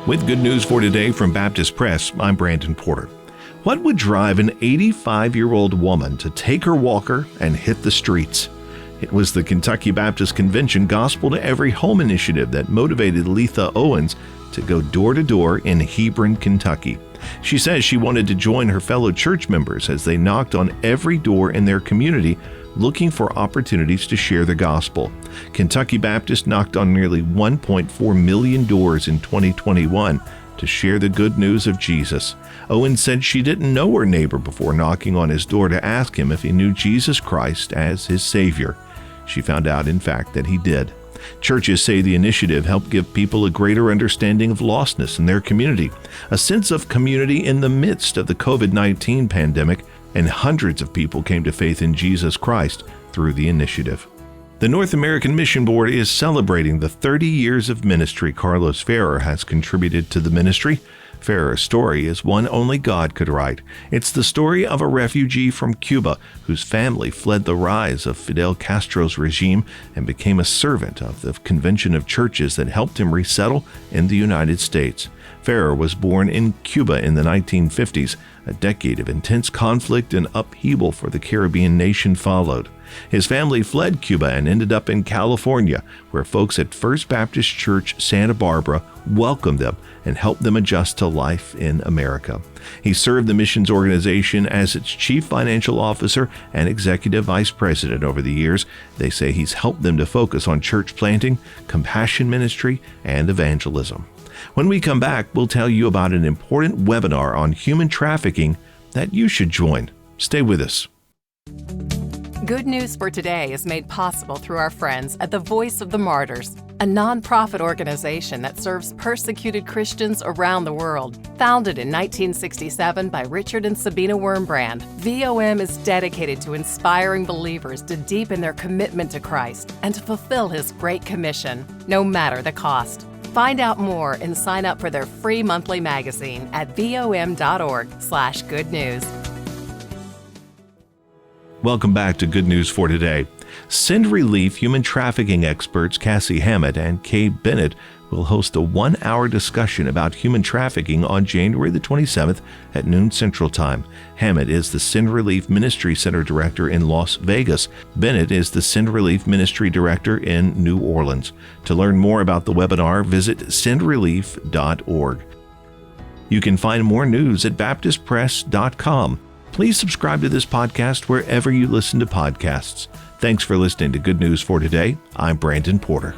With good news for today from Baptist Press, I'm Brandon Porter. What would drive an 85-year-old woman to take her walker and hit the streets? It was the Kentucky Baptist Convention Gospel to Every Home initiative that motivated Letha Owens to go door to door in Hebron, Kentucky. She says she wanted to join her fellow church members as they knocked on every door in their community looking for opportunities to share the gospel. Kentucky Baptist knocked on nearly 1.4 million doors in 2021 to share the good news of Jesus. Owens said she didn't know her neighbor before knocking on his door to ask him if he knew Jesus Christ as his Savior. She found out, in fact, that he did. Churches say the initiative helped give people a greater understanding of lostness in their community, a sense of community in the midst of the COVID-19 pandemic, and hundreds of people came to faith in Jesus Christ through the initiative. The North American Mission Board is celebrating the 30 years of ministry Carlos Ferrer has contributed to the ministry. Ferrer's story is one only God could write. It's the story of a refugee from Cuba whose family fled the rise of Fidel Castro's regime and became a servant of the Convention of Churches that helped him resettle in the United States. Ferrer was born in Cuba in the 1950s. A decade of intense conflict and upheaval for the Caribbean nation followed. His family fled Cuba and ended up in California, where folks at First Baptist Church Santa Barbara welcomed them and helped them adjust to life in America. He served the missions organization as its chief financial officer and executive vice president over the years. They say he's helped them to focus on church planting, compassion ministry, and evangelism. When we come back, we'll tell you about an important webinar on human trafficking that you should join. Stay with us. Good News for Today is made possible through our friends at the Voice of the Martyrs, a nonprofit organization that serves persecuted Christians around the world. Founded in 1967 by Richard and Sabina Wurmbrand, VOM is dedicated to inspiring believers to deepen their commitment to Christ and to fulfill His Great Commission, no matter the cost. Find out more and sign up for their free monthly magazine at vom.org/good news. Welcome back to Good News for Today. Send Relief human trafficking experts Cassie Hammett and Bennett will host a 1-hour discussion about human trafficking on January the 27th at noon Central Time. Hammett is the Send Relief Ministry Center Director in Las Vegas. Bennett is the Send Relief Ministry Director in New Orleans. To learn more about the webinar, visit sendrelief.org. You can find more news at baptistpress.com. Please subscribe to this podcast wherever you listen to podcasts. Thanks for listening to Good News for Today. I'm Brandon Porter.